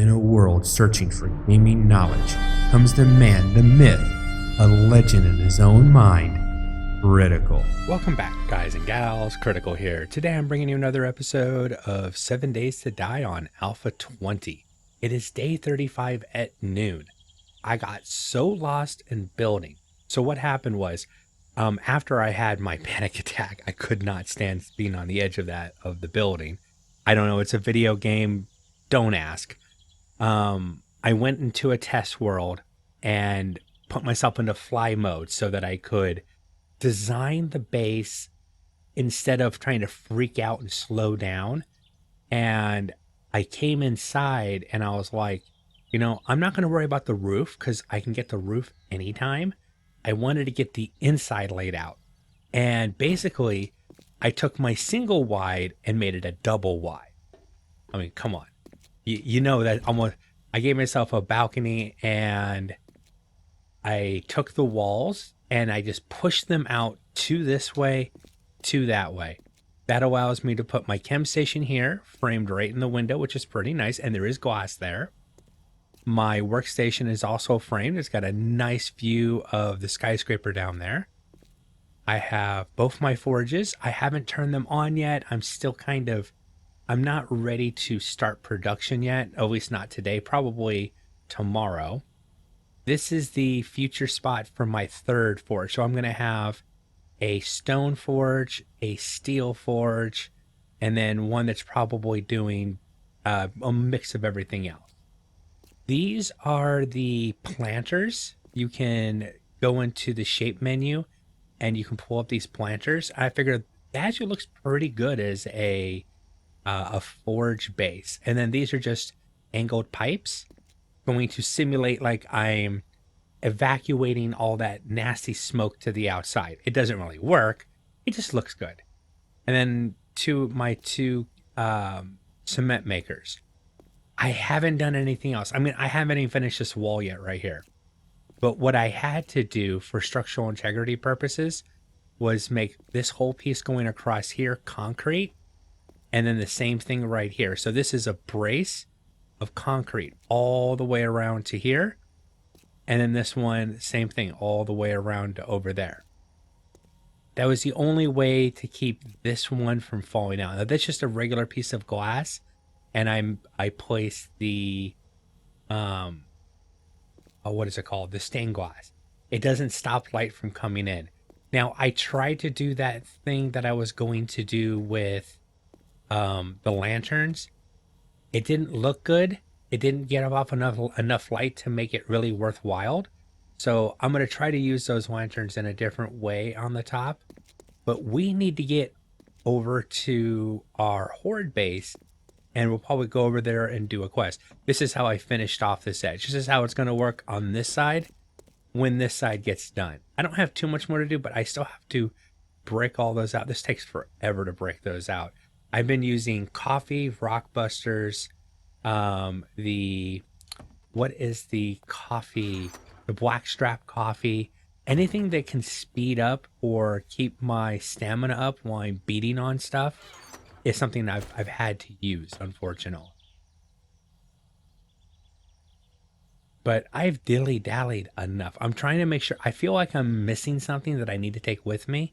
In a world searching for gaming knowledge comes the man, the myth, a legend in his own mind, Critical. Welcome back, guys and gals. Critical here. Today I'm bringing you another episode of 7 Days to Die on Alpha 20. It is day 35 at noon. I got so lost in building. So what happened was, after I had my panic attack, I could not stand being on the edge of the building. I don't know, it's a video game. Don't ask. I went into a test world and put myself into fly mode so that I could design the base instead of trying to freak out and slow down. And I came inside and I was like, I'm not going to worry about the roof because I can get the roof anytime. I wanted to get the inside laid out. And basically, I took my single wide and made it a double wide. I mean, come on. You know that I gave myself a balcony and I took the walls and I just pushed them out to this way, to that way. That allows me to put my chem station here, framed right in the window, which is pretty nice. And there is glass there. My workstation is also framed. It's got a nice view of the skyscraper down there. I have both my forges. I haven't turned them on yet. I'm not ready to start production yet, at least not today, probably tomorrow. This is the future spot for my third forge. So I'm going to have a stone forge, a steel forge, and then one that's probably doing a mix of everything else. These are the planters. You can go into the shape menu and you can pull up these planters. I figured that actually looks pretty good as a forge base. And then these are just angled pipes going to simulate like I'm evacuating all that nasty smoke to the outside. It doesn't really work. It just looks good. And then my two cement makers. I haven't done anything else. I mean, I haven't even finished this wall yet right here. But what I had to do for structural integrity purposes was make this whole piece going across here concrete. And then the same thing right here. So this is a brace of concrete all the way around to here. And then this one, same thing, all the way around to over there. That was the only way to keep this one from falling out. Now, that's just a regular piece of glass. And I placed the, what is it called? The stained glass. It doesn't stop light from coming in. Now, I tried to do that thing that I was going to do with the lanterns. It didn't look good. It didn't get off enough light to make it really worthwhile. So I'm going to try to use those lanterns in a different way on the top. But we need to get over to our horde base. And we'll probably go over there and do a quest. This is how I finished off this edge. This is how it's going to work on this side when this side gets done. I don't have too much more to do, but I still have to break all those out. This takes forever to break those out. I've been using coffee, rockbusters, the blackstrap coffee, anything that can speed up or keep my stamina up while I'm beating on stuff is something I've had to use, unfortunately. But I've dilly-dallied enough. I'm trying to make sure. I feel like I'm missing something that I need to take with me.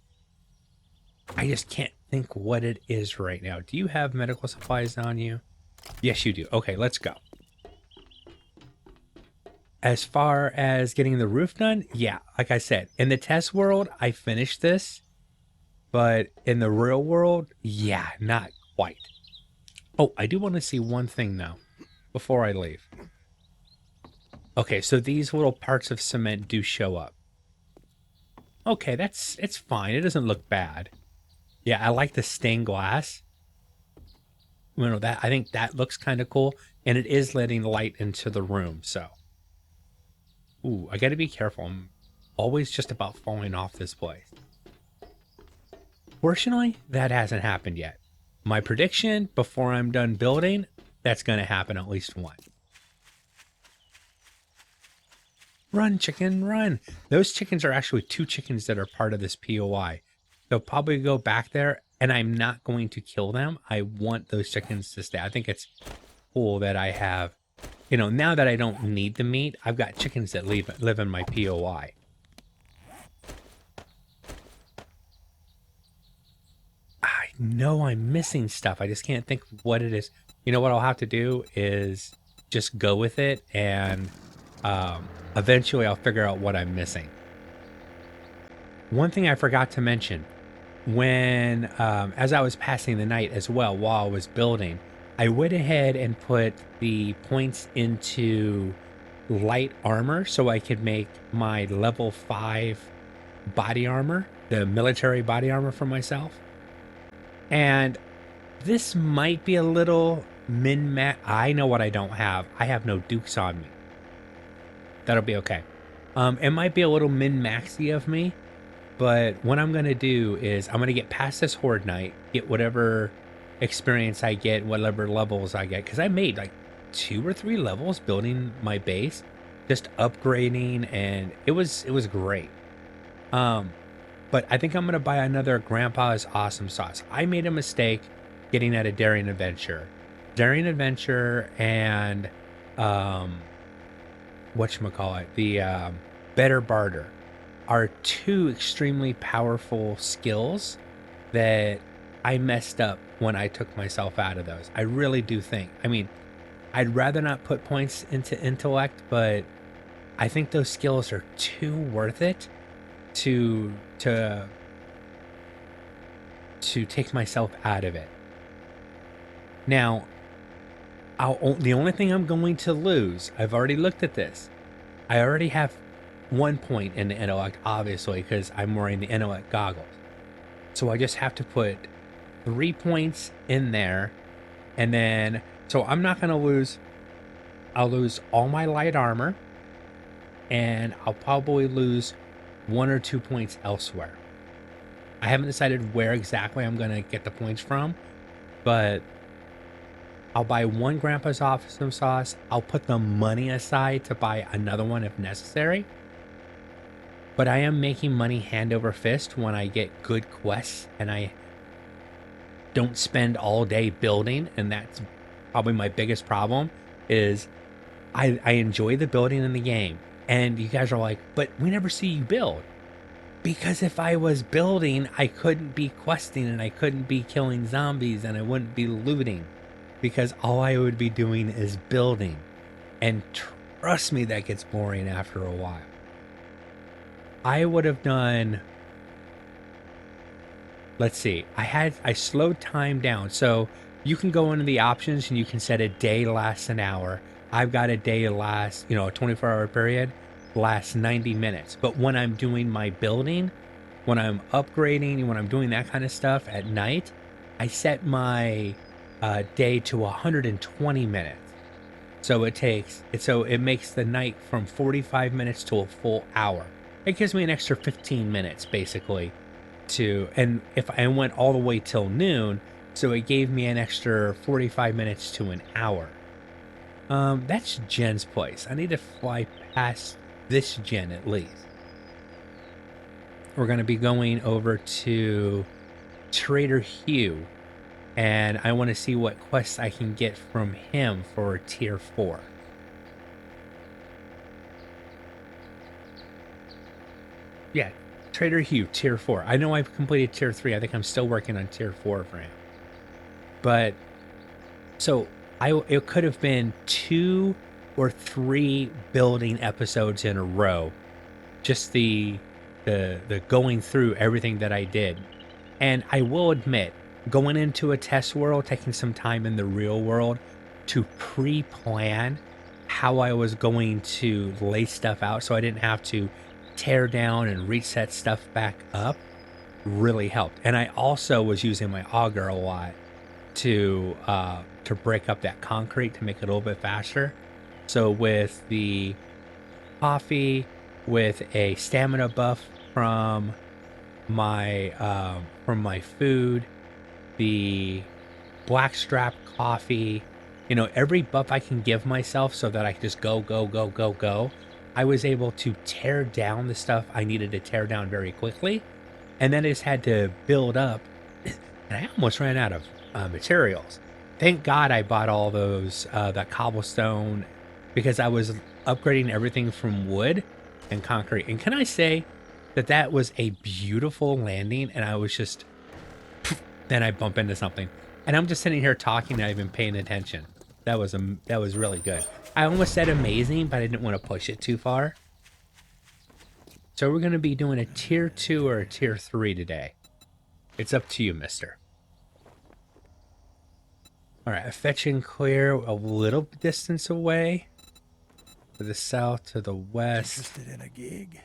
I just can't think what it is right now. Do you have medical supplies on you? Yes, you do. Okay, let's go. As far as getting the roof done, yeah, like I said, in the test world, I finished this. But in the real world, yeah, not quite. Oh, I do want to see one thing now before I leave. Okay, so these little parts of cement do show up. Okay, it's fine. It doesn't look bad. Yeah, I like the stained glass. I think that looks kind of cool, and it is letting light into the room. So, ooh, I got to be careful. I'm always just about falling off this place. Fortunately, that hasn't happened yet. My prediction, before I'm done building, that's going to happen at least once. Run, chicken, run. Those chickens are actually two chickens that are part of this POI. They'll probably go back there, and I'm not going to kill them. I want those chickens to stay. I think it's cool that I have now that I don't need the meat, I've got chickens that live in my POI. I know I'm missing stuff. I just can't think of what it is. You know what I'll have to do is just go with it, and eventually I'll figure out what I'm missing. One thing I forgot to mention, when as I was passing the night as well while I was building, I went ahead and put the points into light armor so I could make my level 5 body armor, the military body armor for myself. And this might be a little min-max. I know what I don't have. I have no dukes on me. That'll be okay. It might be a little min-maxy of me, but what I'm going to do is I'm going to get past this horde night, get whatever experience I get, whatever levels I get, because I made like 2 or 3 levels building my base, just upgrading, and it was great. But I think I'm going to buy another Grandpa's Awesome Sauce. I made a mistake getting at a Daring Adventure. Daring Adventure and, whatchamacallit, the Better Barter are 2 extremely powerful skills that I messed up when I took myself out of those. I really do think. I mean, I'd rather not put points into intellect, but I think those skills are too worth it to take myself out of it. Now, the only thing I'm going to lose, I've already looked at this. I already have 1 point in the intellect, obviously, because I'm wearing the intellect goggles. So I just have to put 3 points in there, and then, so I'm not going to lose. I'll lose all my light armor, and I'll probably lose 1 or 2 points elsewhere. I haven't decided where exactly I'm going to get the points from, but I'll buy 1 Grandpa's Awesome Sauce. I'll put the money aside to buy another one if necessary. But I am making money hand over fist when I get good quests and I don't spend all day building, and that's probably my biggest problem is I enjoy the building in the game. And you guys are like, but we never see you build. Because if I was building, I couldn't be questing and I couldn't be killing zombies and I wouldn't be looting. Because all I would be doing is building. And trust me, that gets boring after a while. I would have done, let's see, I slowed time down. So you can go into the options and you can set a day lasts an hour. I've got a day lasts, a 24-hour period lasts 90 minutes. But when I'm doing my building, when I'm upgrading, when I'm doing that kind of stuff at night, I set my day to 120 minutes. So it makes the night from 45 minutes to a full hour. It gives me an extra 15 minutes basically and if I went all the way till noon, so it gave me an extra 45 minutes to an hour. That's Jen's place. I need to fly past this Jen at least. We're going to be going over to Trader Hugh, and I want to see what quests I can get from him for tier 4. Yeah, Trader Hugh, tier 4. I know I've completed tier 3. I think I'm still working on tier 4 for him. But, so, it could have been 2 or 3 building episodes in a row. Just the going through everything that I did. And I will admit, going into a test world, taking some time in the real world to pre-plan how I was going to lay stuff out so I didn't have to tear down and reset stuff back up really helped. And I also was using my auger a lot to break up that concrete to make it a little bit faster. So with the coffee, with a stamina buff from my food, the blackstrap coffee, every buff I can give myself so that I can just go. I was able to tear down the stuff I needed to tear down very quickly. And then I just had to build up. And I almost ran out of materials. Thank God I bought all those, that cobblestone because I was upgrading everything from wood and concrete. And can I say that that was a beautiful landing, and I was just, then I bump into something. And I'm just sitting here talking, not even paying attention. That was really good. I almost said amazing, but I didn't want to push it too far. So we're going to be doing a tier 2 or a tier 3 today. It's up to you, mister. All right, fetch and clear a little distance away. To the south, to the west. Interested in a gig?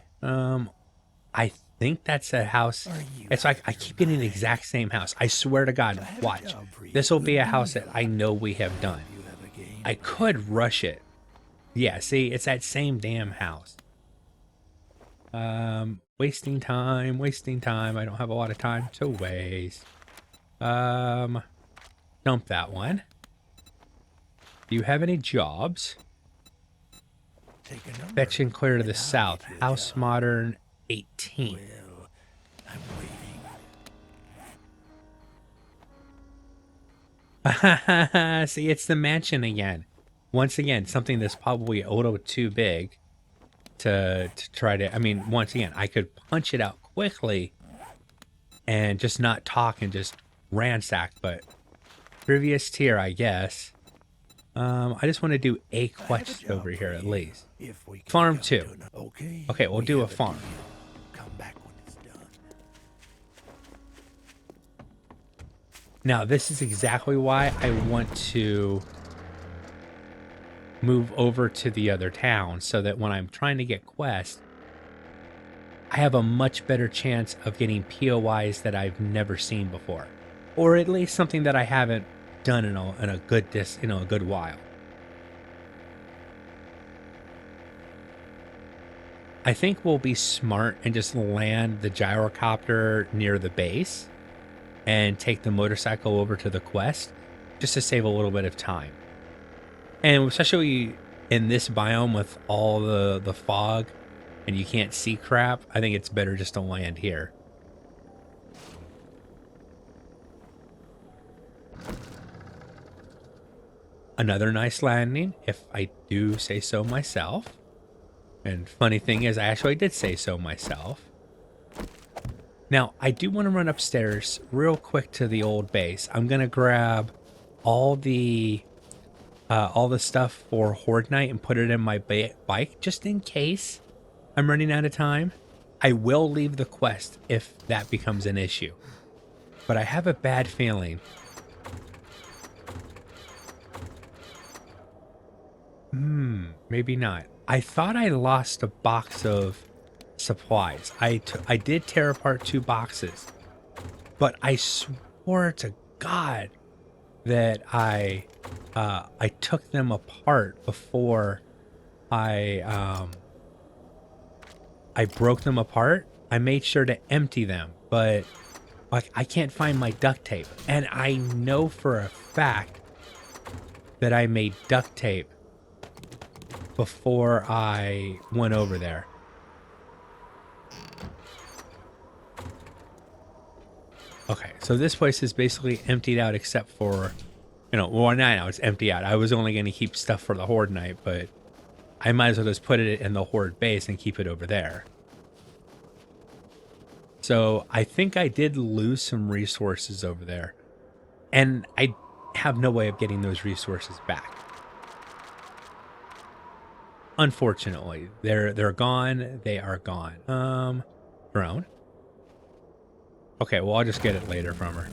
I think that's a house. It's like I keep getting the exact same house. I swear to God, watch. This will be a house that I know we have done. I could rush it. Yeah, see, it's that same damn house. Wasting time, wasting time. I don't have a lot of time to waste. Dump that one. Do you have any jobs? Fetch and clear to the south. House modern 18. Well, I'm waiting. See, it's the mansion again. Once again, something that's probably a little too big to try to, I mean, once again, I could punch it out quickly and just not talk and just ransack, but previous tier, I guess. I just want to do a quest over here at least. Farm 2. Okay, we'll do a farm. Come back when it's done. Now, this is exactly why I want to move over to the other town, so that when I'm trying to get quests, I have a much better chance of getting POIs that I've never seen before, or at least something that I haven't done in a good while. I think we'll be smart and just land the gyrocopter near the base and take the motorcycle over to the quest, just to save a little bit of time. And especially in this biome with all the fog and you can't see crap, I think it's better just to land here. Another nice landing, if I do say so myself. And funny thing is, I actually did say so myself. Now, I do want to run upstairs real quick to the old base. I'm going to grab all the stuff for Horde Night and put it in my bike, just in case I'm running out of time. I will leave the quest if that becomes an issue. But I have a bad feeling. Maybe not. I thought I lost a box of supplies. I did tear apart 2 boxes, but I swore to God that I took them apart before I broke them apart. I made sure to empty them, but like I can't find my duct tape, and I know for a fact that I made duct tape before I went over there. Okay, so this place is basically emptied out except for, well, now it's empty out. I was only going to keep stuff for the Horde Night, but I might as well just put it in the Horde base and keep it over there. So I think I did lose some resources over there, and I have no way of getting those resources back. Unfortunately, they're gone. They are gone. Drone. Okay, well, I'll just get it later from her.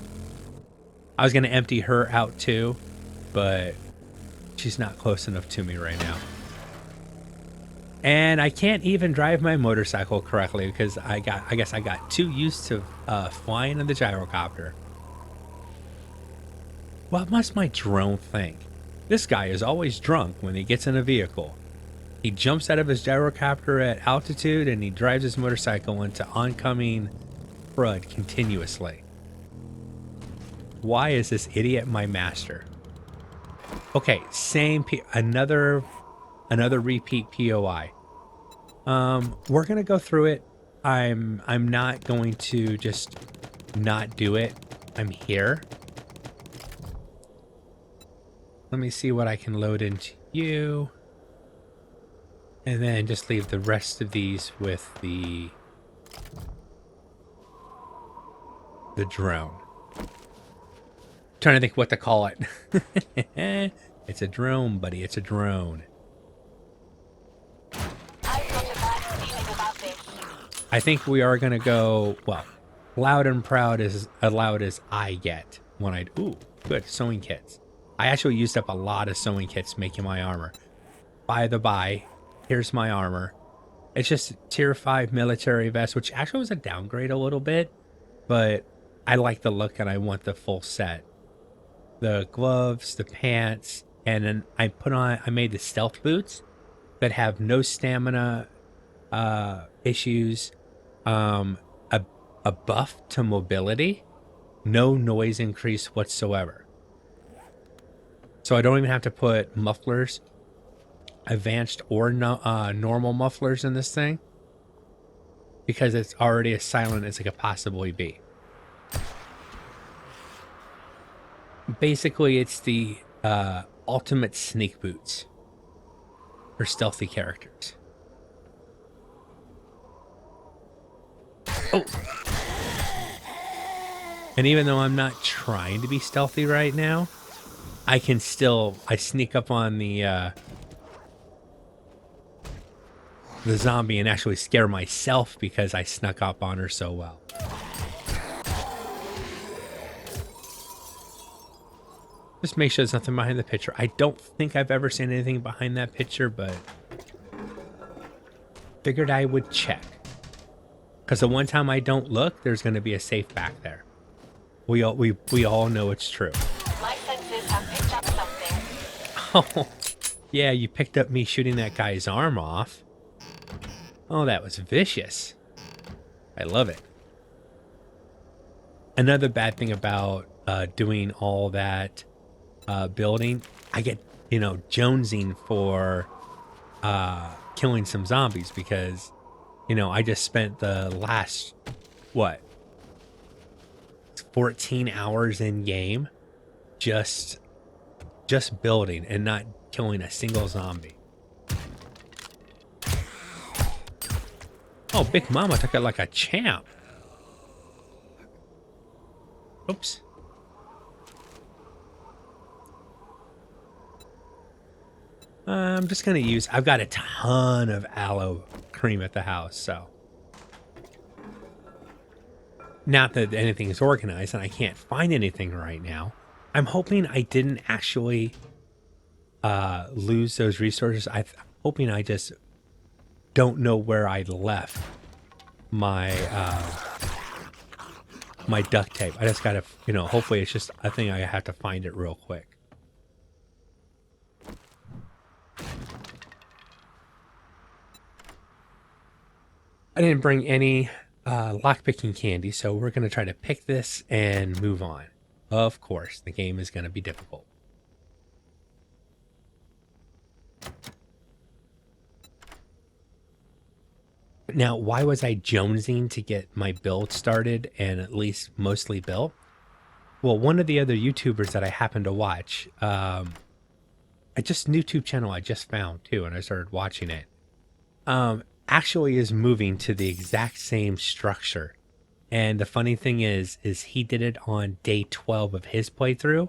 I was going to empty her out too, but she's not close enough to me right now. And I can't even drive my motorcycle correctly because I guess I got too used to flying in the gyrocopter. What must my drone think? This guy is always drunk when he gets in a vehicle. He jumps out of his gyrocopter at altitude and he drives his motorcycle into oncoming crud continuously. Why is this idiot my master? Okay, another repeat POI. We're gonna go through it. I'm not going to just not do it. I'm here. Let me see what I can load into you. And then just leave the rest of these with the drone. Trying to think what to call it. It's a drone, buddy. It's a drone. I think we are going to go, well, loud and proud as loud as I get when I... Ooh, good. Sewing kits. I actually used up a lot of sewing kits making my armor. By the by, here's my armor. It's just tier 5 military vest, which actually was a downgrade a little bit, but I like the look and I want the full set. The gloves, the pants, and then I made the stealth boots that have no stamina issues, a buff to mobility, no noise increase whatsoever. So I don't even have to put mufflers, advanced or normal mufflers in this thing, because it's already as silent as it could possibly be. Basically, it's the ultimate sneak boots for stealthy characters. Oh! And even though I'm not trying to be stealthy right now, I sneak up on the zombie and actually scare myself because I snuck up on her so well. Just make sure there's nothing behind the picture. I don't think I've ever seen anything behind that picture, but figured I would check. Because the one time I don't look, there's going to be a safe back there. We all know it's true. My senses have picked up something. Oh, yeah, you picked up me shooting that guy's arm off. Oh, that was vicious. I love it. Another bad thing about doing all that building, I get, jonesing for killing some zombies because, I just spent the last, 14 hours in game just building and not killing a single zombie. Oh, Big Mama took it like a champ. Oops. I'm just going to I've got a ton of aloe cream at the house, so. Not that anything is organized and I can't find anything right now. I'm hoping I didn't actually lose those resources. I'm hoping I just don't know where I left my my duct tape. I just gotta, hopefully it's just a thing I have to find it real quick. I didn't bring any lockpicking candy, so we're going to try to pick this and move on. Of course, the game is going to be difficult. Now, why was I jonesing to get my build started and at least mostly built? Well, one of the other YouTubers that I happened to watch, YouTube channel I just found too, and I started watching it. Actually is moving to the exact same structure. And the funny thing is he did it on day 12 of his playthrough,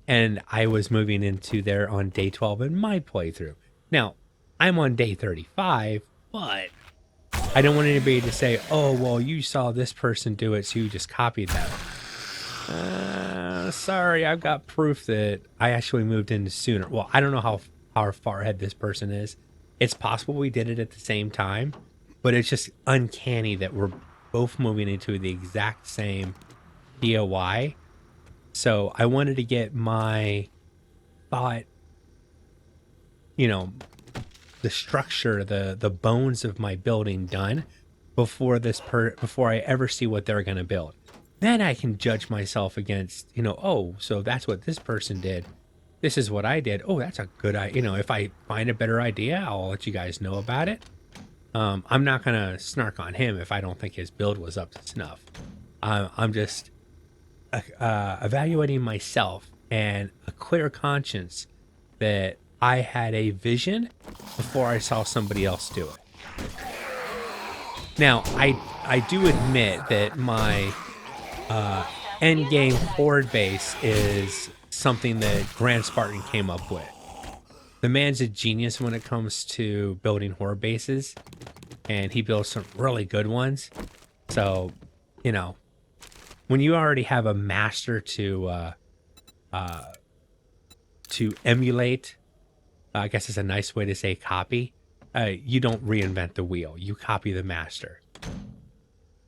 and I was moving into there on day 12 in my playthrough. Now, I'm on day 35, but I don't want anybody to say, oh, well, you saw this person do it, so you just copied that. Sorry, I've got proof that I actually moved in sooner. Well, I don't know how far ahead this person is. It's possible we did it at the same time, but it's just uncanny that we're both moving into the exact same POI. So I wanted to get my thought, the structure, the bones of my building done before I ever see what they're going to build. Then I can judge myself against, oh, so that's what this person did. This is what I did. Oh, that's a good idea. If I find a better idea, I'll let you guys know about it. I'm not going to snark on him if I don't think his build was up to snuff. I'm just evaluating myself and a clear conscience that I had a vision before I saw somebody else do it. Now, I do admit that my end game horde base is something that Grand Spartan came up with. The man's a genius when it comes to building horde bases, and he builds some really good ones. So, you know, when you already have a master to emulate, I guess it's a nice way to say copy, you don't reinvent the wheel. You copy the master.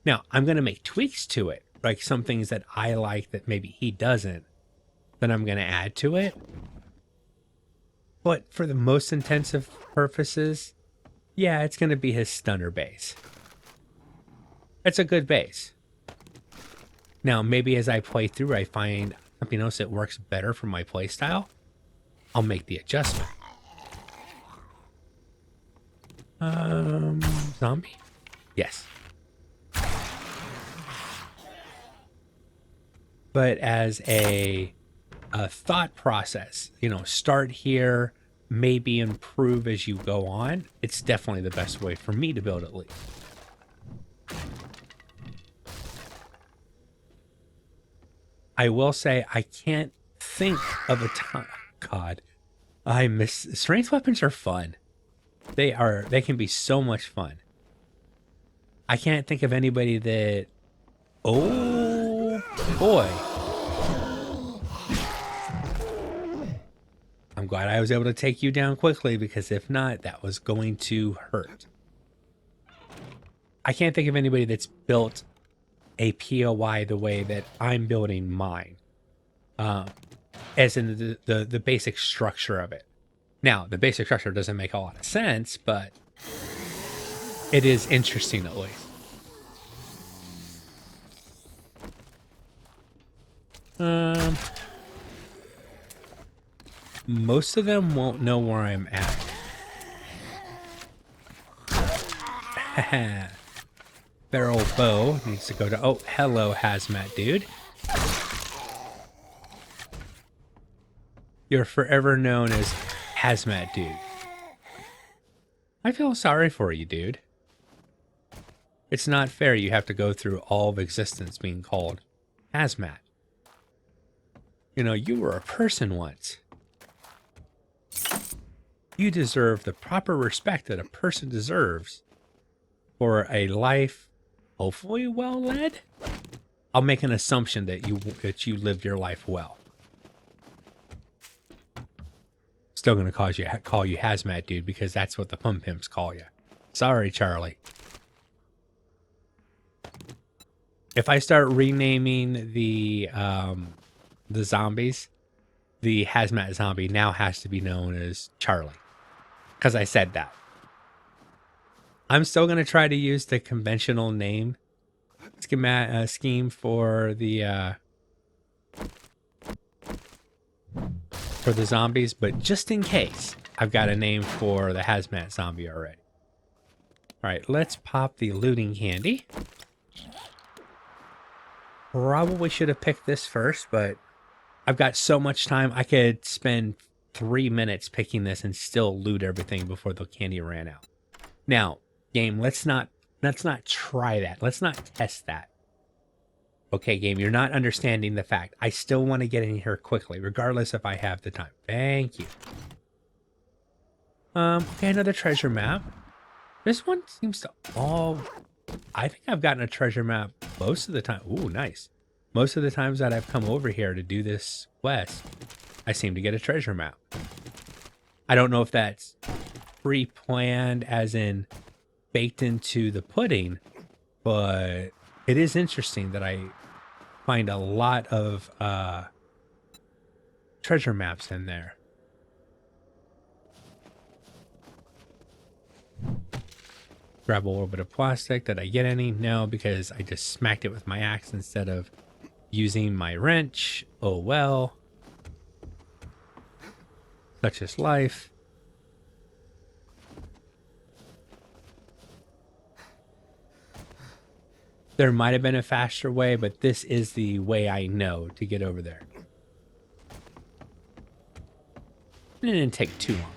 Now, I'm going to make tweaks to it, like some things that I like that maybe he doesn't, that I'm going to add to it. But for the most intensive purposes, yeah, it's going to be his stunner base. It's a good base. Now, maybe as I play through, I find something else that works better for my playstyle. I'll make the adjustment. Zombie? Yes. But as a thought process, you know, start here, maybe improve as you go on. It's definitely the best way for me to build at least. I will say I can't think of a time. God, I miss strength weapons are fun. They can be so much fun. I can't think of anybody that. Oh boy. I'm glad I was able to take you down quickly, because if not, that was going to hurt. I can't think of anybody that's built a POI the way that I'm building mine. As in the basic structure of it. Now, the basic structure doesn't make a lot of sense, but it is interesting at least. Most of them won't know where I'm at. Their old bow needs to go to... Oh, hello, hazmat dude. You're forever known as hazmat dude. I feel sorry for you, dude. It's not fair you have to go through all of existence being called hazmat. You know, you were a person once. You deserve the proper respect that a person deserves for a life hopefully well led. I'll make an assumption that you lived your life well. Still gonna call you hazmat dude, because that's what the pump pimps call you. Sorry, Charlie. If I start renaming the zombies, the hazmat zombie now has to be known as Charlie, because I said that. I'm still going to try to use the conventional name scheme for the zombies, but just in case, I've got a name for the hazmat zombie already. All right, let's pop the looting candy. Probably should have picked this first, but I've got so much time. I could spend 3 minutes picking this and still loot everything before the candy ran out. Now, game, let's not try that. Let's not test that. Okay, game, you're not understanding the fact. I still want to get in here quickly, regardless if I have the time. Thank you. Okay, another treasure map. This one seems to all... I think I've gotten a treasure map most of the time. Ooh, nice. Most of the times that I've come over here to do this quest, I seem to get a treasure map. I don't know if that's pre-planned, as in baked into the pudding, but it is interesting that I find a lot of treasure maps in there. Grab a little bit of plastic. Did I get any? No, because I just smacked it with my axe instead of using my wrench. Oh well. Such is life. There might have been a faster way, but this is the way I know to get over there. It didn't take too long.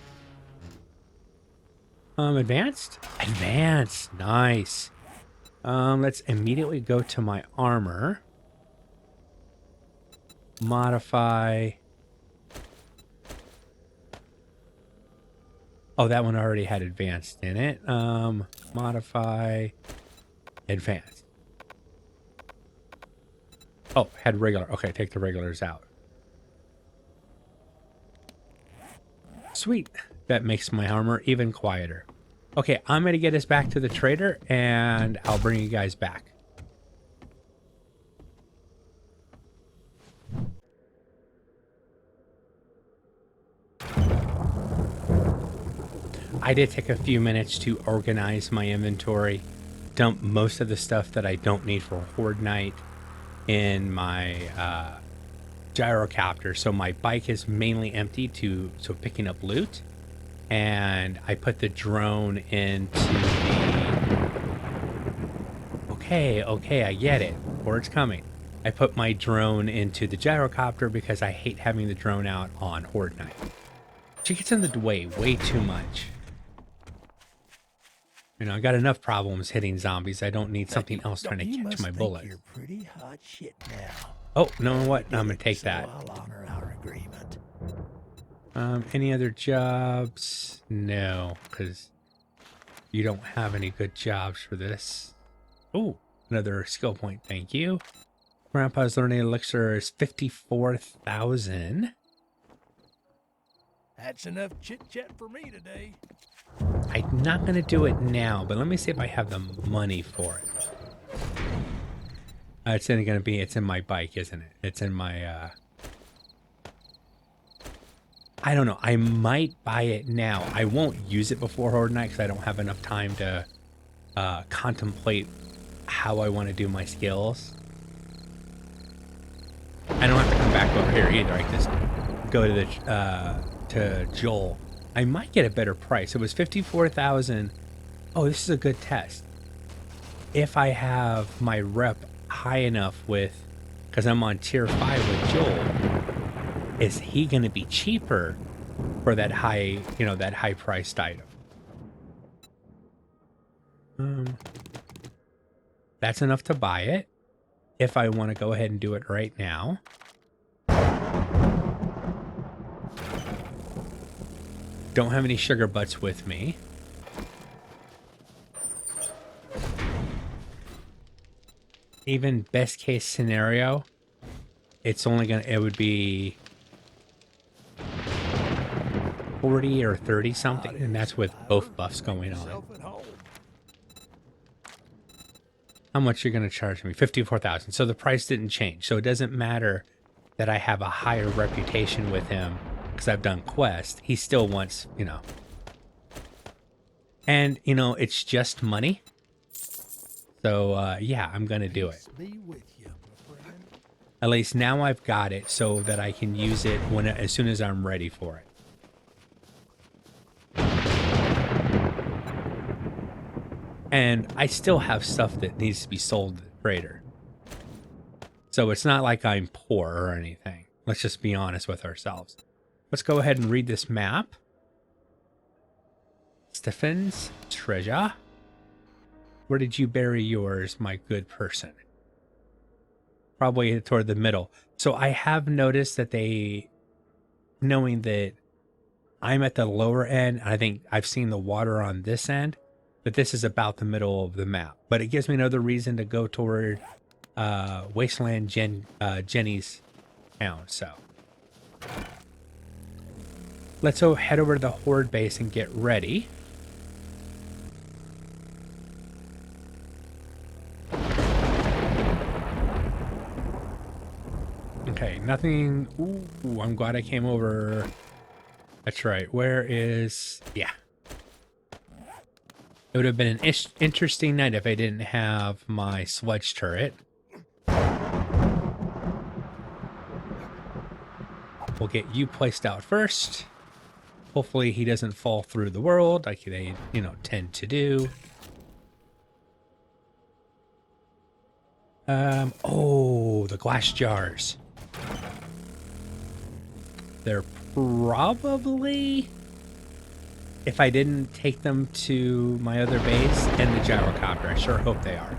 Advanced? Advanced. Nice. Let's immediately go to my armor. Modify. Oh, that one already had advanced in it. Modify. Advanced. Oh, had regular. Okay, take the regulars out. Sweet. That makes my armor even quieter. Okay, I'm going to get us back to the trader, and I'll bring you guys back. I did take a few minutes to organize my inventory, dump most of the stuff that I don't need for Horde Night in my gyrocopter, so my bike is mainly empty so picking up loot. And I put the drone into the... Okay, I get it. Horde's coming. I put my drone into the gyrocopter because I hate having the drone out on Horde Night. She gets in the way too much. You know, I got enough problems hitting zombies. I don't need something else trying to catch my bullets. You're pretty hot shit now. Oh, you know what? I'm gonna take that. I'll honor our agreement. Any other jobs? No, because you don't have any good jobs for this. Oh, another skill point. Thank you. Grandpa's learning elixir is 54,000. That's enough chit-chat for me today. I'm not going to do it now, but let me see if I have the money for it. It's in my bike, isn't it? It's in my, I don't know. I might buy it now. I won't use it before Horde Night because I don't have enough time to contemplate how I want to do my skills. I don't have to come back over here either. I can just go to the to Joel. I might get a better price. It was 54,000. Oh, this is a good test. If I have my rep high enough with, because I'm on tier 5 with Joel, is he going to be cheaper for that high, that high priced item? That's enough to buy it. If I want to go ahead and do it right now. Don't have any sugar butts with me. Even best case scenario, it would be 40 or 30 something, and that's with both buffs going on. How much you're going to charge me? 54,000. So the price didn't change. So it doesn't matter that I have a higher reputation with him because I've done quests. He still wants, and it's just money. So yeah, I'm going to do it. At least now I've got it so that I can use it as soon as I'm ready for it. And I still have stuff that needs to be sold to the trader. So it's not like I'm poor or anything. Let's just be honest with ourselves. Let's go ahead and read this map. Stephen's treasure. Where did you bury yours, my good person? Probably toward the middle. So I have noticed that knowing that I'm at the lower end, I think I've seen the water on this end, but this is about the middle of the map. But it gives me another reason to go toward Wasteland Jenny's town. So let's go head over to the Horde base and get ready. Okay, nothing. Ooh, I'm glad I came over. That's right. Where is... Yeah. It would have been an interesting night if I didn't have my sludge turret. We'll get you placed out first. Hopefully he doesn't fall through the world like they, tend to do. Oh, the glass jars. They're probably if I didn't take them to my other base and the gyrocopter. I sure hope they are.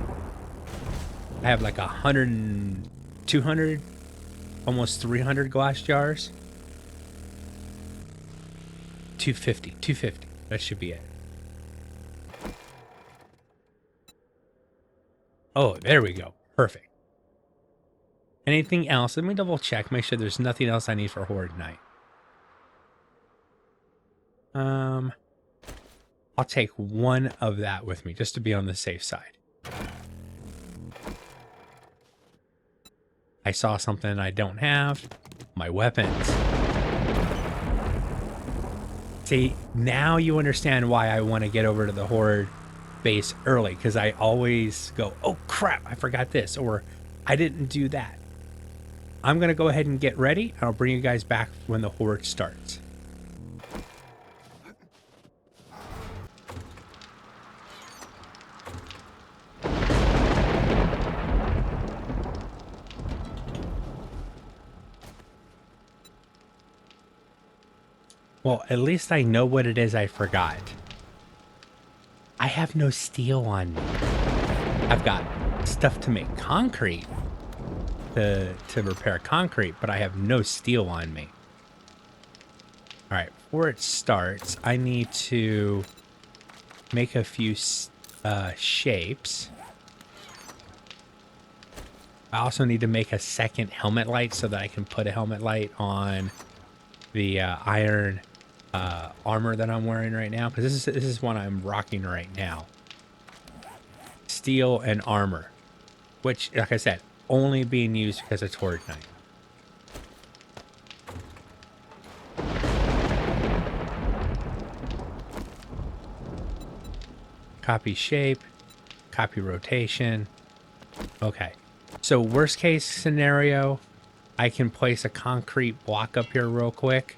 I have like 100, 200, almost 300 glass jars. 250. That should be it. Oh, there we go. Perfect. Anything else? Let me double check. Make sure there's nothing else I need for Horde Night. I'll take one of that with me just to be on the safe side. I saw something I don't have. My weapons. See, now you understand why I want to get over to the Horde base early, because I always go, oh crap, I forgot this, or I didn't do that. I'm going to go ahead and get ready, and I'll bring you guys back when the Horde starts. Well, at least I know what it is I forgot. I have no steel on me. I've got stuff to make concrete, to repair concrete, but I have no steel on me. All right, before it starts, I need to make a few shapes. I also need to make a second helmet light so that I can put a helmet light on the iron armor that I'm wearing right now, because this is one I'm rocking right now. Steel and armor, which, like I said, only being used because it's Horde Night. Copy shape, copy rotation. Okay, so worst case scenario, I can place a concrete block up here real quick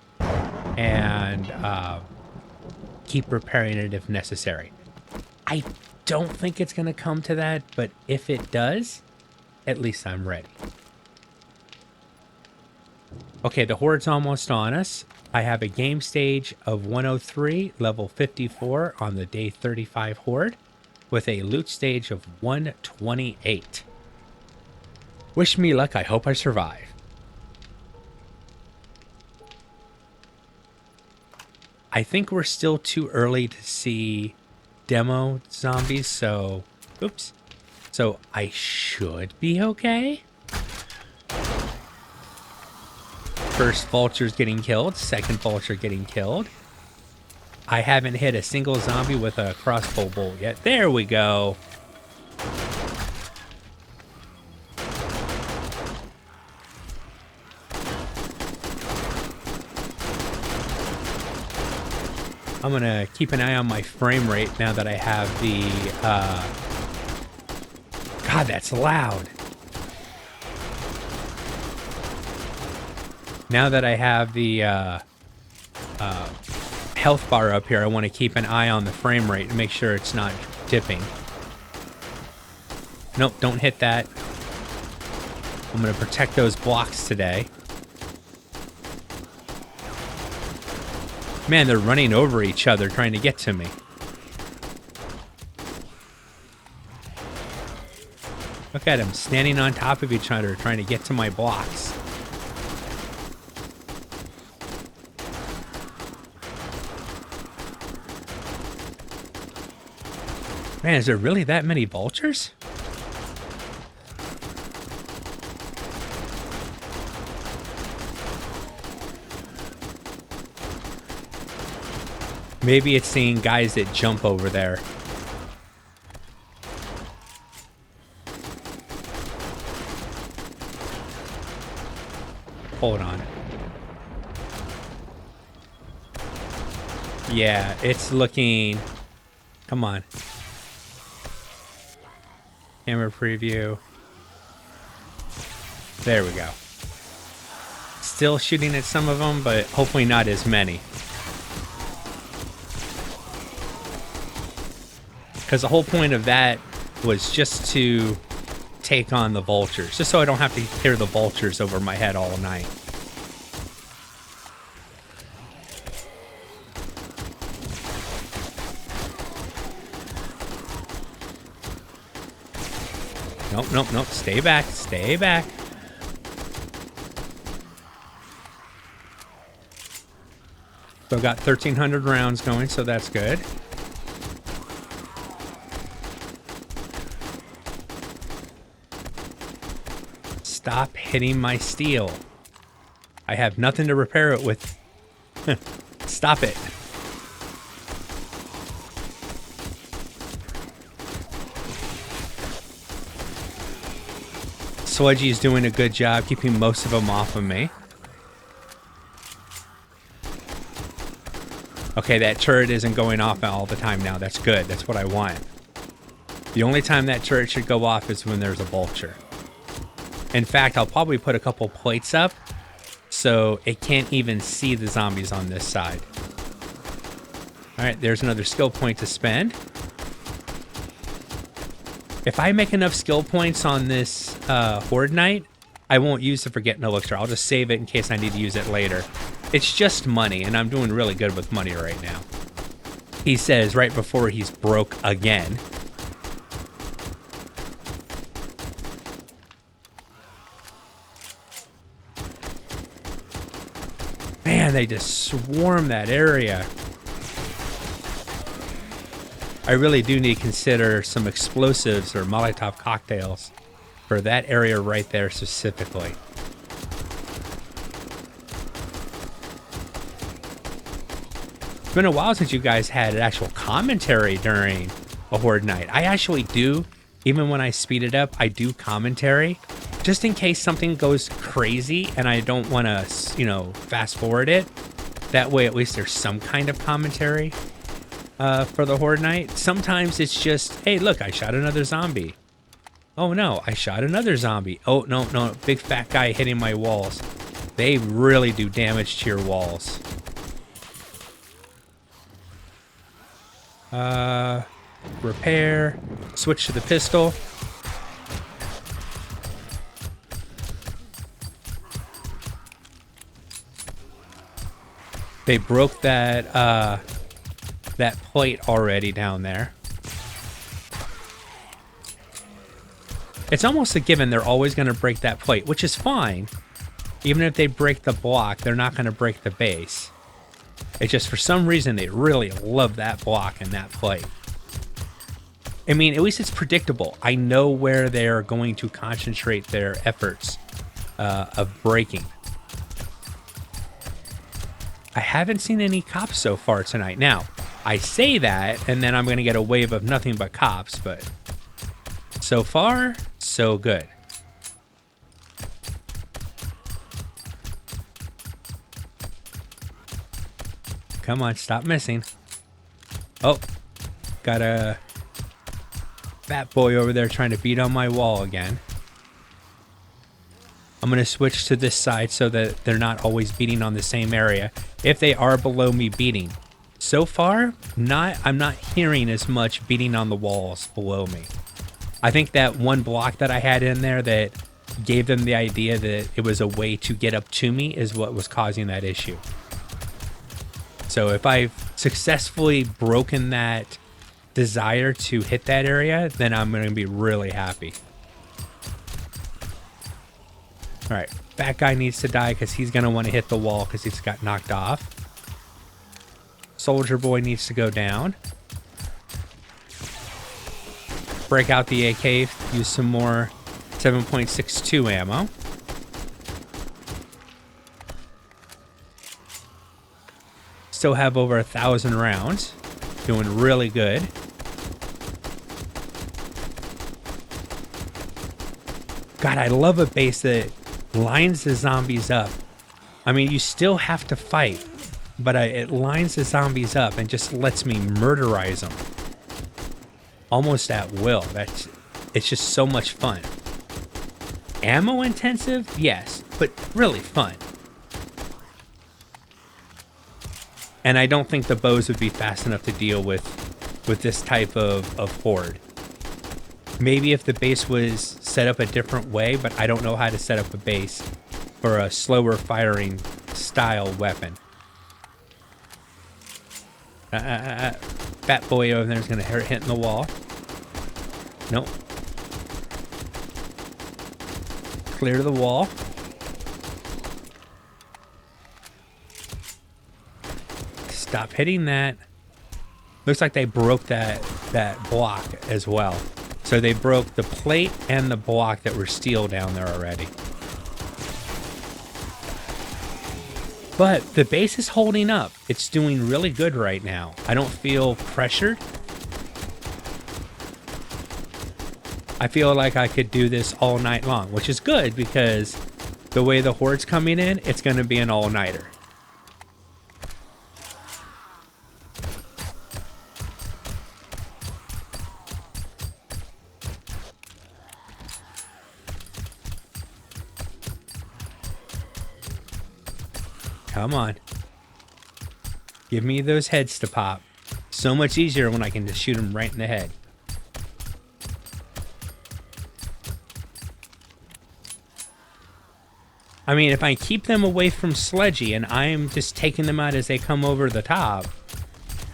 and keep repairing it if necessary. I don't think it's going to come to that, but if it does, at least I'm ready. Okay, the Horde's almost on us. I have a game stage of 103, level 54 on the day 35 Horde, with a loot stage of 128. Wish me luck, I hope I survive. I think we're still too early to see demo zombies, so... Oops. So I should be okay. First vulture's getting killed. Second vulture getting killed. I haven't hit a single zombie with a crossbow bolt yet. There we go. I'm gonna keep an eye on my frame rate now that I have the, God, that's loud. Now that I have the, health bar up here, I want to keep an eye on the frame rate and make sure it's not dipping. Nope, don't hit that. I'm gonna protect those blocks today. Man, they're running over each other trying to get to me. Look at them standing on top of each other trying to get to my blocks. Man, is there really that many vultures? Maybe it's seeing guys that jump over there. Hold on. Yeah, it's looking... Come on. Camera preview. There we go. Still shooting at some of them, but hopefully not as many. Because the whole point of that was just to take on the vultures, just so I don't have to hear the vultures over my head all night. Nope, nope, nope. Stay back. Stay back. So got 1,300 rounds going, so that's good. Stop hitting my steel. I have nothing to repair it with. Stop it. Swudgy's doing a good job keeping most of them off of me. Okay, that turret isn't going off all the time now. That's good. That's what I want. The only time that turret should go off is when there's a vulture. In fact, I'll probably put a couple plates up so it can't even see the zombies on this side. Alright, there's another skill point to spend. If I make enough skill points on this Horde Knight, I won't use the Forget No Elixir. I'll just save it in case I need to use it later. It's just money, and I'm doing really good with money right now. He says right before he's broke again. Man, they just swarm that area. I really do need to consider some explosives or Molotov cocktails for that area right there specifically. It's been a while since you guys had an actual commentary during a Horde Night. I actually do, even when I speed it up, I do commentary. Just in case something goes crazy and I don't want to, fast forward it. That way at least there's some kind of commentary for the Horde Night. Sometimes it's just, hey, look, I shot another zombie. Oh no, I shot another zombie. Oh, no, big fat guy hitting my walls. They really do damage to your walls. Repair, switch to the pistol. They broke that that plate already down there. It's almost a given they're always going to break that plate, which is fine. Even if they break the block, they're not going to break the base. It's just for some reason they really love that block and that plate. I mean, at least it's predictable. I know where they're going to concentrate their efforts of breaking. I haven't seen any cops so far tonight. Now, I say that, and then I'm going to get a wave of nothing but cops, but so far, so good. Come on, stop missing. Oh, got a fat boy over there trying to beat on my wall again. I'm going to switch to this side so that they're not always beating on the same area. If they are below me beating. So far, I'm not hearing as much beating on the walls below me. I think that one block that I had in there that gave them the idea that it was a way to get up to me is what was causing that issue. So if I've successfully broken that desire to hit that area, then I'm going to be really happy. All right, that guy needs to die because he's going to want to hit the wall because he's got knocked off. Soldier boy needs to go down. Break out the AK, use some more 7.62 ammo. Still have over 1,000 rounds. Doing really good. God, I love a base that lines the zombies up. I mean, you still have to fight, but it lines the zombies up and just lets me murderize them. Almost at will. It's just so much fun. Ammo intensive? Yes, but really fun. And I don't think the bows would be fast enough to deal with this type of horde. Maybe if the base was set up a different way, but I don't know how to set up a base for a slower firing style weapon. Fat boy over there is going to hit in the wall. Nope. clear the wall. Stop hitting that. Looks like they broke that block as well. So they broke the plate and the block that were steel down there already. But the base is holding up. It's doing really good right now. I don't feel pressured. I feel like I could do this all night long, which is good because the way the horde's coming in, it's going to be an all-nighter. Come on. Give me those heads to pop. So much easier when I can just shoot them right in the head. I mean, if I keep them away from Sledgy and I'm just taking them out as they come over the top,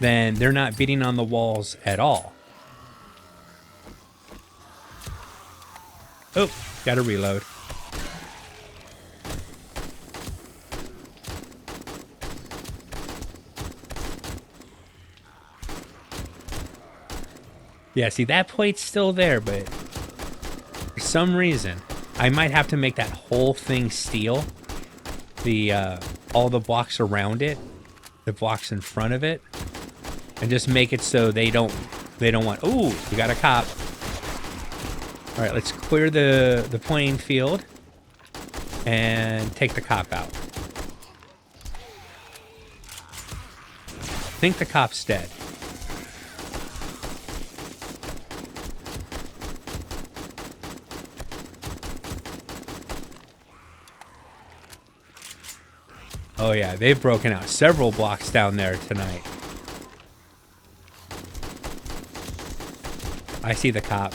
then they're not beating on the walls at all. Oh, gotta reload. Yeah, see, that plate's still there, but for some reason, I might have to make that whole thing steel. All the blocks around it, the blocks in front of it, and just make it so they don't want. Ooh, we got a cop. All right, let's clear the playing field and take the cop out. I think the cop's dead. Oh yeah, they've broken out several blocks down there tonight. I see the cop.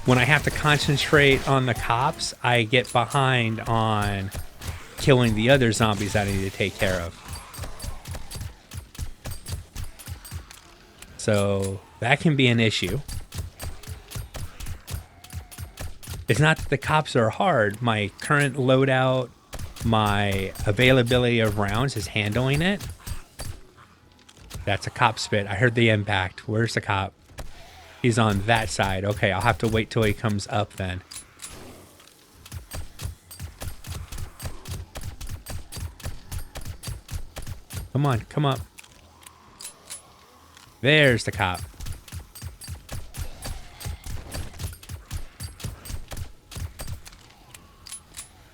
When I have to concentrate on the cops, I get behind on killing the other zombies that I need to take care of. So that can be an issue. It's not that the cops are hard. My current loadout, my availability of rounds is handling it. That's a cop spit. I heard the impact. Where's the cop? He's on that side. Okay, I'll have to wait till he comes up then. Come on, come up. There's the cop.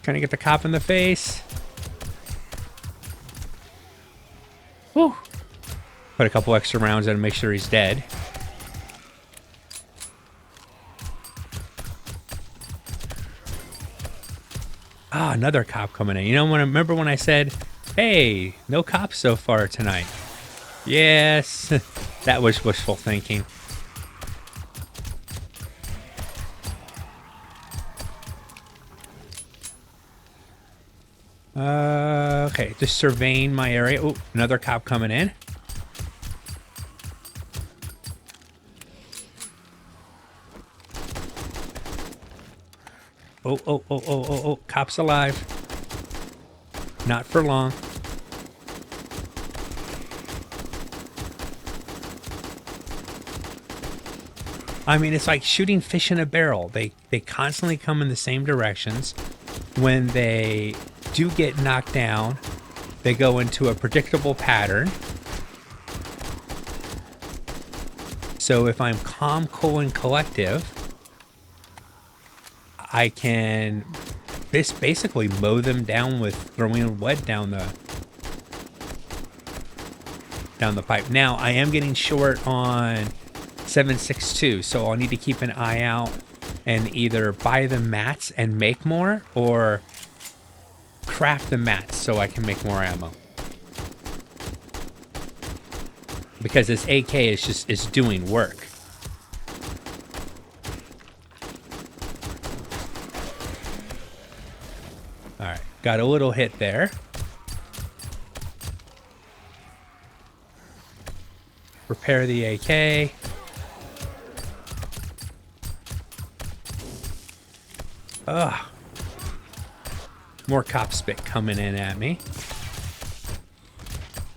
Trying to get the cop in the face. Whew. Put a couple extra rounds in to make sure he's dead. Ah, another cop coming in. You know, remember when I said, hey, no cops so far tonight? Yes, that was wishful thinking. Okay, just surveying my area. Oh, another cop coming in. Oh, cop's alive. Not for long. I mean, it's like shooting fish in a barrel. They constantly come in the same directions. When they do get knocked down, they go into a predictable pattern. So if I'm calm, cool, and collective, I can basically mow them down with throwing lead down the pipe. Now, I am getting short on 7.62, so I'll need to keep an eye out and either buy the mats and make more, or craft the mats so I can make more ammo. Because this AK is doing work. Alright, got a little hit there. Repair the AK. Ugh. More cop spit coming in at me.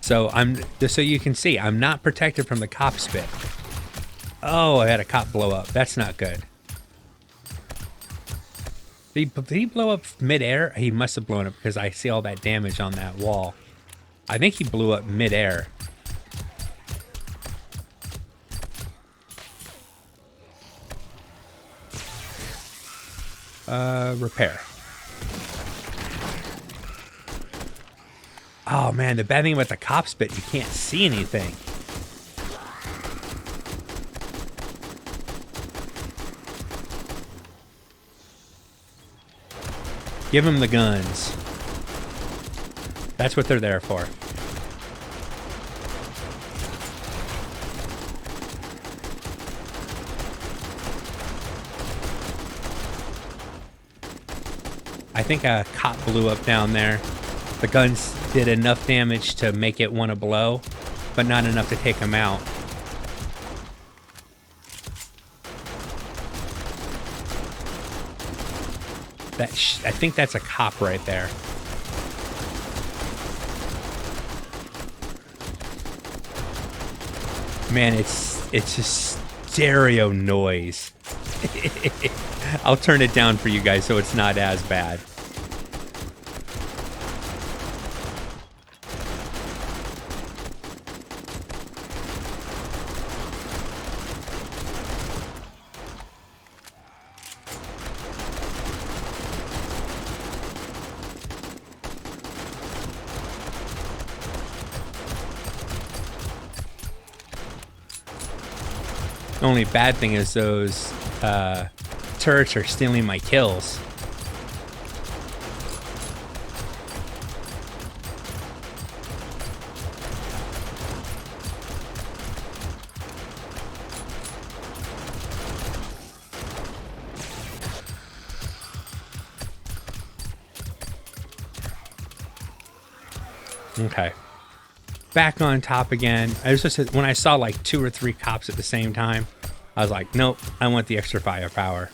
So just so you can see, I'm not protected from the cop spit. Oh, I had a cop blow up. That's not good. Did he blow up midair? He must have blown up because I see all that damage on that wall. I think he blew up midair. Repair. Oh man, the bad thing about the cop spit, you can't see anything. Give them the guns. That's what they're there for. I think a cop blew up down there. The guns did enough damage to make it want to blow, but not enough to take him out. I think that's a cop right there. Man, it's just stereo noise. I'll turn it down for you guys so it's not as bad. The only bad thing is those turrets are stealing my kills. Okay. Back on top again. I was just when I saw like 2 or 3 cops at the same time, I was like, nope, I want the extra firepower.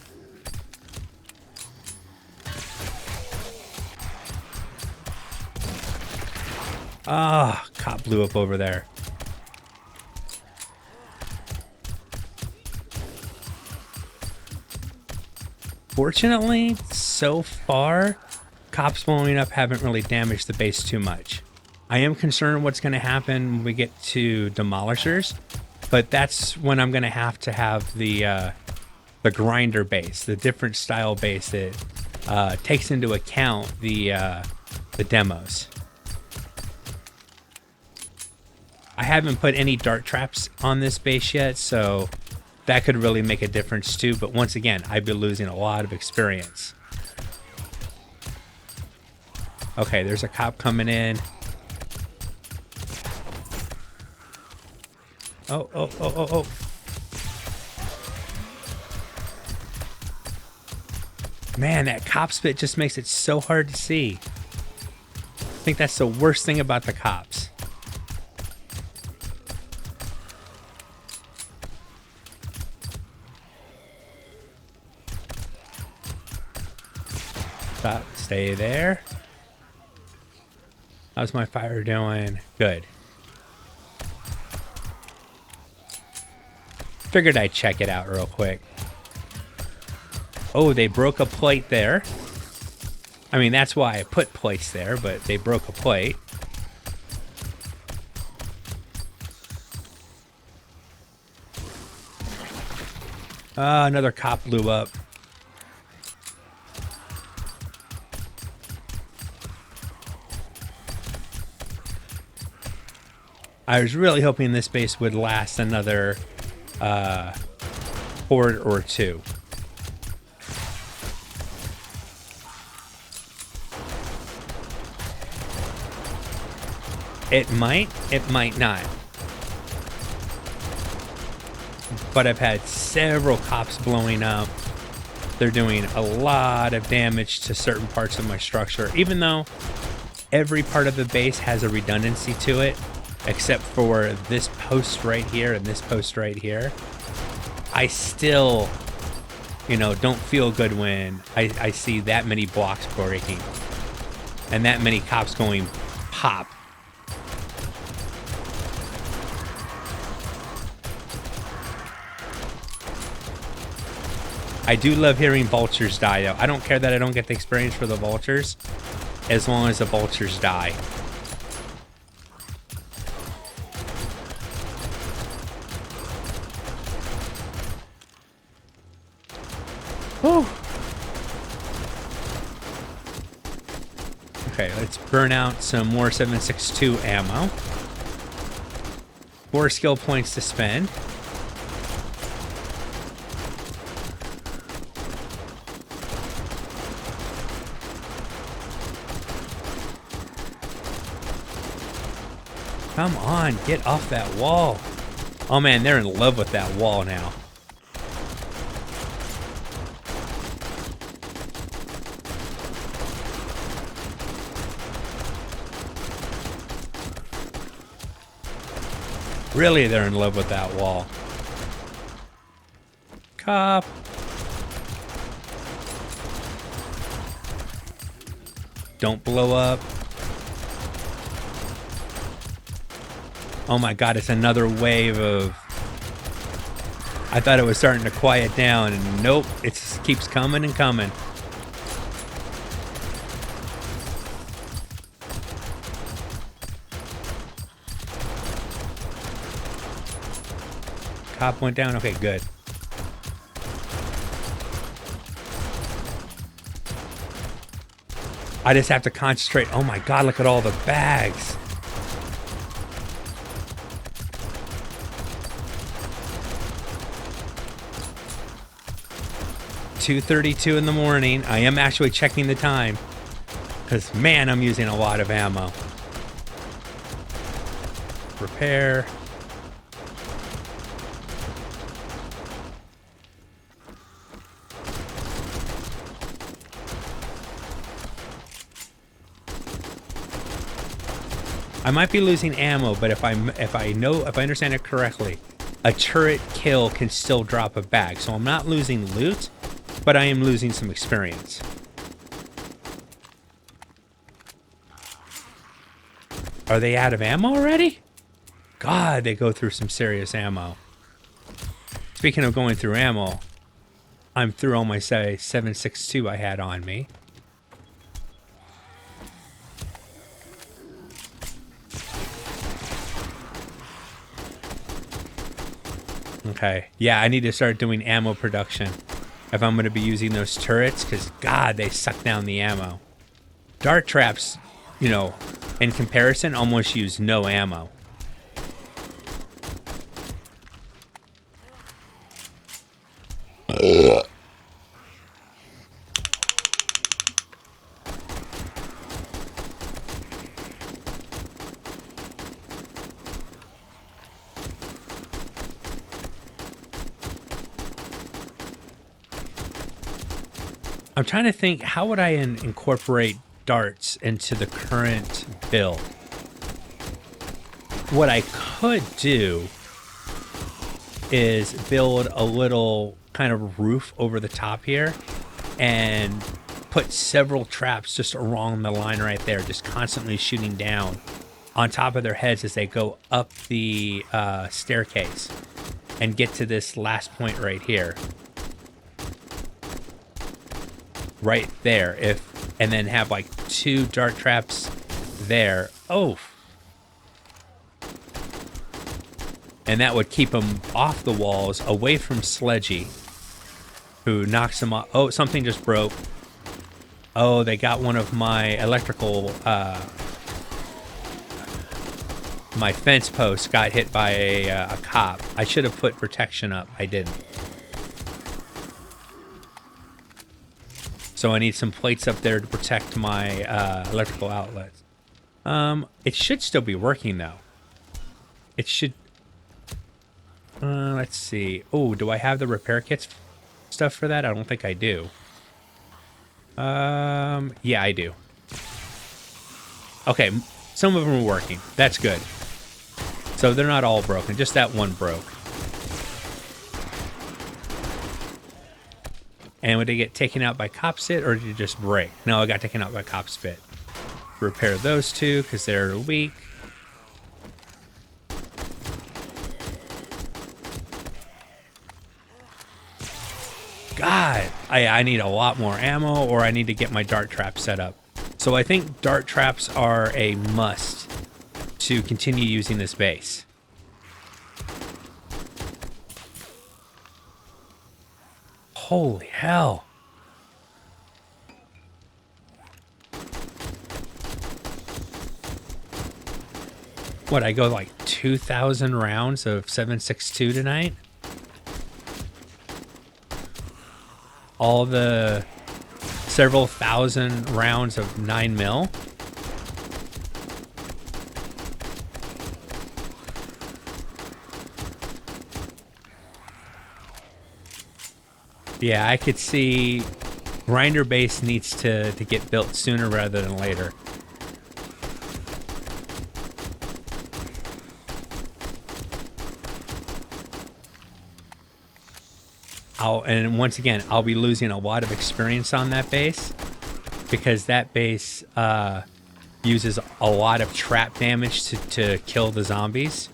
Ah, oh, cop blew up over there. Fortunately, so far, cops blowing up haven't really damaged the base too much. I am concerned what's going to happen when we get to demolishers, but that's when I'm going to have the grinder base, the different style base that takes into account the demos. I haven't put any dart traps on this base yet, so that could really make a difference too. But once again, I'd be losing a lot of experience. Okay, there's a cop coming in. Oh. Man, that cop spit just makes it so hard to see. I think that's the worst thing about the cops. Stop, stay there. How's my fire doing? Good. Figured I'd check it out real quick. Oh, they broke a plate there. I mean, that's why I put plates there, but they broke a plate. Another cop blew up. I was really hoping this base would last another horde or two. It might not. But I've had several cops blowing up. They're doing a lot of damage to certain parts of my structure. Even though every part of the base has a redundancy to it, except for this post right here and this post right here, I still, you know, don't feel good when I see that many blocks breaking and that many cops going pop. I do love hearing vultures die, though. I don't care that I don't get the experience for the vultures, as long as the vultures die. Whew. Okay, let's burn out some more 7.62 ammo. 4 skill points to spend. Come on, get off that wall. Oh man, they're in love with that wall now. Really, they're in love with that wall. Cop. Don't blow up. Oh my god, it's another wave of... I thought it was starting to quiet down, and nope, it just keeps coming and coming. Cop went down? Okay, good. I just have to concentrate. Oh my god, look at all the bags. $2:32 in the morning. I am actually checking the time because, man, I'm using a lot of ammo. Repair. I might be losing ammo, but if I understand it correctly, a turret kill can still drop a bag. So I'm not losing loot, but I am losing some experience. Are they out of ammo already? God, they go through some serious ammo. Speaking of going through ammo, I'm through all my 7.62 I had on me. Okay, yeah, I need to start doing ammo production if I'm going to be using those turrets, because, God, they suck down the ammo. Dart traps, you know, in comparison, almost use no ammo. I'm trying to think, how would I incorporate darts into the current build? What I could do is build a little kind of roof over the top here and put several traps just along the line right there, just constantly shooting down on top of their heads as they go up the staircase and get to this last point right here. Right there, and then have like 2 dart traps there. Oh, and that would keep them off the walls, away from Sledgy, who knocks them off. Oh, something just broke. Oh, they got one of my electrical, my fence post got hit by a cop. I should have put protection up. I didn't. So I need some plates up there to protect my electrical outlets. It should still be working, though. It should... let's see. Oh, do I have the repair kits stuff for that? I don't think I do. Yeah, I do. Okay, some of them are working. That's good. So they're not all broken, just that one broke. And would they get taken out by cop spit or did it just break? No, I got taken out by cop spit. Repair those two because they're weak. God, I need a lot more ammo, or I need to get my dart trap set up. So I think dart traps are a must to continue using this base. Holy hell. What, I go like 2,000 rounds of 7.62 tonight? All the several thousand rounds of 9mm. Yeah, I could see grinder base needs to get built sooner rather than later. And once again, I'll be losing a lot of experience on that base because that base uses a lot of trap damage to kill the zombies.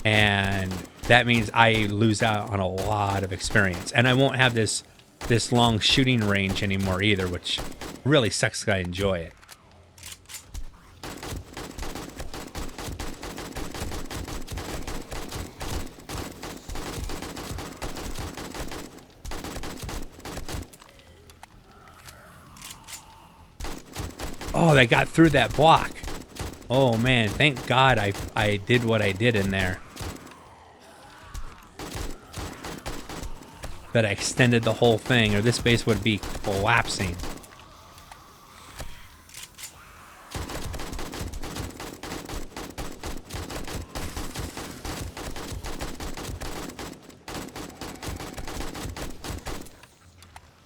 And that means I lose out on a lot of experience. And I won't have this long shooting range anymore either, which really sucks because I enjoy it. Oh, they got through that block. Oh man, thank God I did what I did in there. That I extended the whole thing, or this base would be collapsing.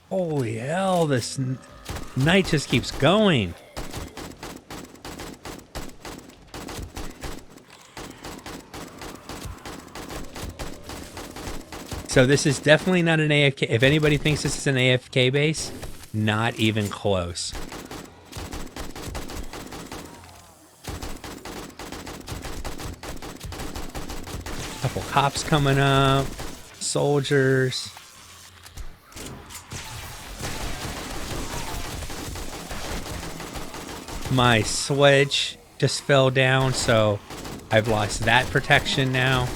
Holy hell, this night just keeps going. So this is definitely not an AFK. If anybody thinks this is an AFK base, not even close. Couple cops coming up. Soldiers. My sledge just fell down, so I've lost that protection now.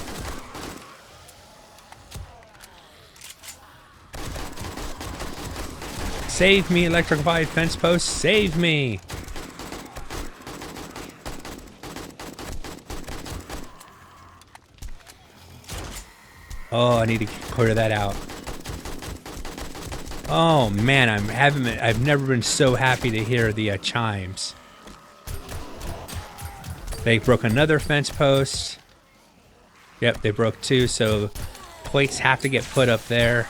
Save me, electrified fence post, save me! Oh, I need to clear that out. Oh man, I've never been so happy to hear the chimes. They broke another fence post. Yep, they broke two, so plates have to get put up there.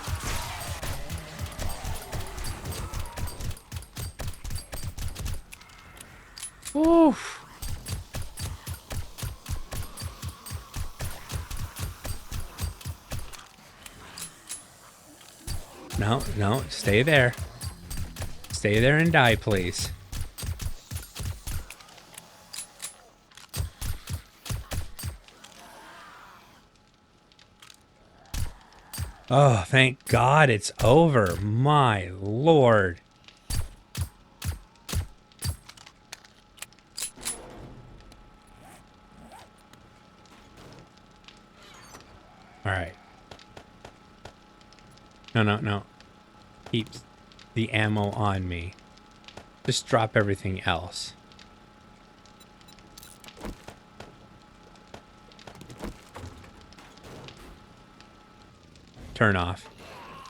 Oof. No, stay there. Stay there and die, please. Oh, thank God it's over. My Lord. All right. No. Keep the ammo on me. Just drop everything else. Turn off.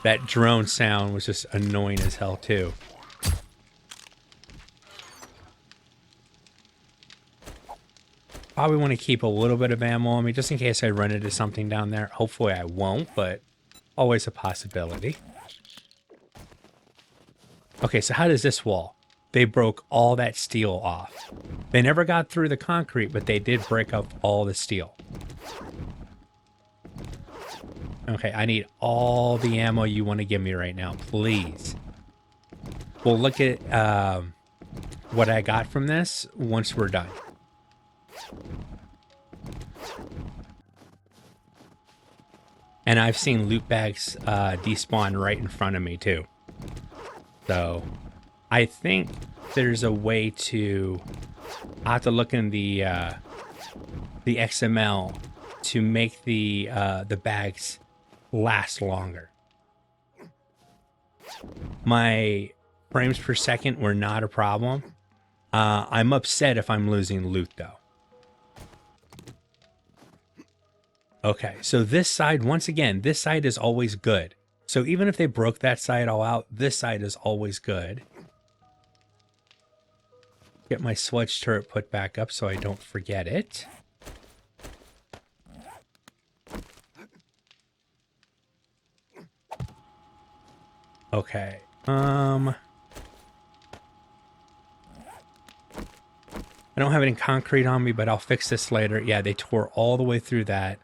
That drone sound was just annoying as hell too. Probably want to keep a little bit of ammo on me just in case I run into something down there. Hopefully I won't, but always a possibility. Okay, so how does this wall? they broke all that steel off. They never got through the concrete, but they did break up all the steel. Okay, I need all the ammo you want to give me right now, please. We'll look at what I got from this once we're done. And I've seen loot bags despawn right in front of me too. So I think there's a way to... I'll have to look in the XML to make the bags last longer. My frames per second were not a problem. I'm upset if I'm losing loot though. Okay, so this side, once again, this side is always good. So even if they broke that side all out, this side is always good. Get my sludge turret put back up so I don't forget it. Okay. I don't have any concrete on me, but I'll fix this later. Yeah, they tore all the way through that.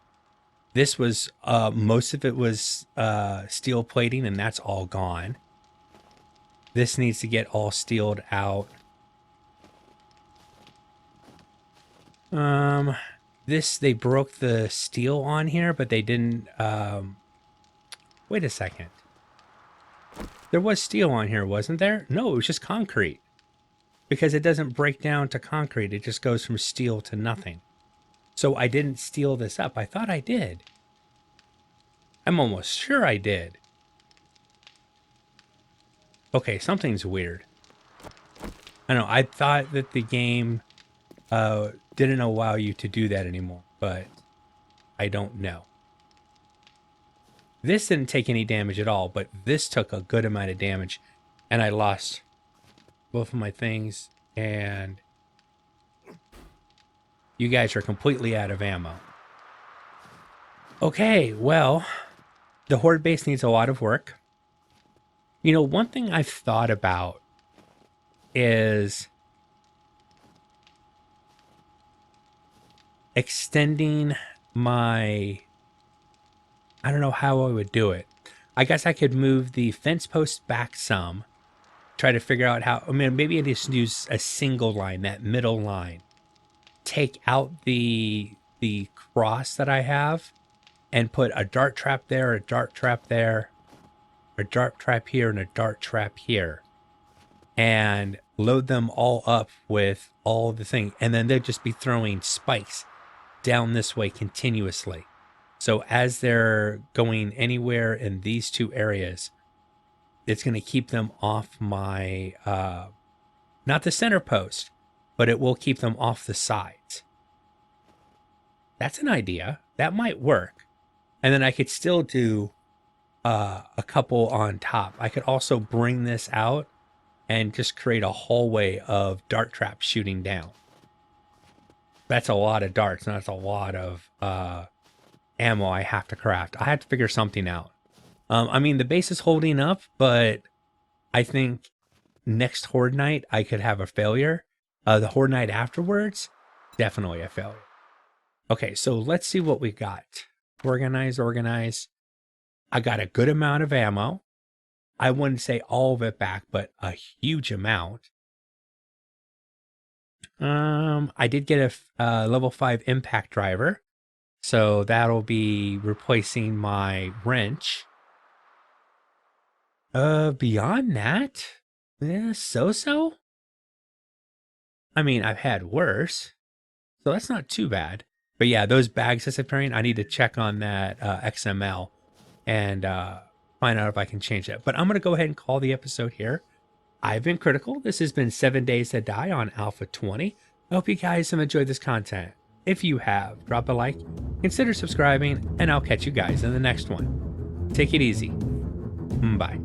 This was, most of it was steel plating, and that's all gone. This needs to get all steeled out. They broke the steel on here, but they didn't, wait a second. There was steel on here, wasn't there? No, it was just concrete. Because it doesn't break down to concrete. It just goes from steel to nothing. So I didn't steel this up. I thought I did. I'm almost sure I did. Okay, something's weird. I know, I thought that the game didn't allow you to do that anymore, but I don't know. This didn't take any damage at all, but this took a good amount of damage, and I lost both of my things, and you guys are completely out of ammo. Okay, well, the horde base needs a lot of work. You know, one thing I've thought about is extending my... I don't know how I would do it. I guess I could move the fence post back some. Try to figure out how... I mean, maybe I just use a single line, that middle line. Take out the cross that I have and put a dart trap there, a dart trap there, a dart trap here, and a dart trap here. And load them all up with all the things. And then they'd just be throwing spikes down this way continuously. So as they're going anywhere in these two areas, it's going to keep them off my, not the center post, but it will keep them off the sides. That's an idea. That might work. And then I could still do a couple on top. I could also bring this out and just create a hallway of dart traps shooting down. That's a lot of darts, and that's a lot of ammo I have to craft. I have to figure something out. I mean, the base is holding up, but I think next Horde Night I could have a failure. The Horde Night afterwards, definitely a failure. Okay, so let's see what we got. Organize. I got a good amount of ammo. I wouldn't say all of it back, but a huge amount. I did get a level 5 impact driver. So that'll be replacing my wrench. Beyond that, so. I mean, I've had worse, so that's not too bad. But yeah, those bags disappearing, I need to check on that XML and find out if I can change that. But I'm going to go ahead and call the episode here. I've been Critical. This has been 7 Days to Die on Alpha 20. I hope you guys have enjoyed this content. If you have, drop a like, consider subscribing, and I'll catch you guys in the next one. Take it easy. Bye.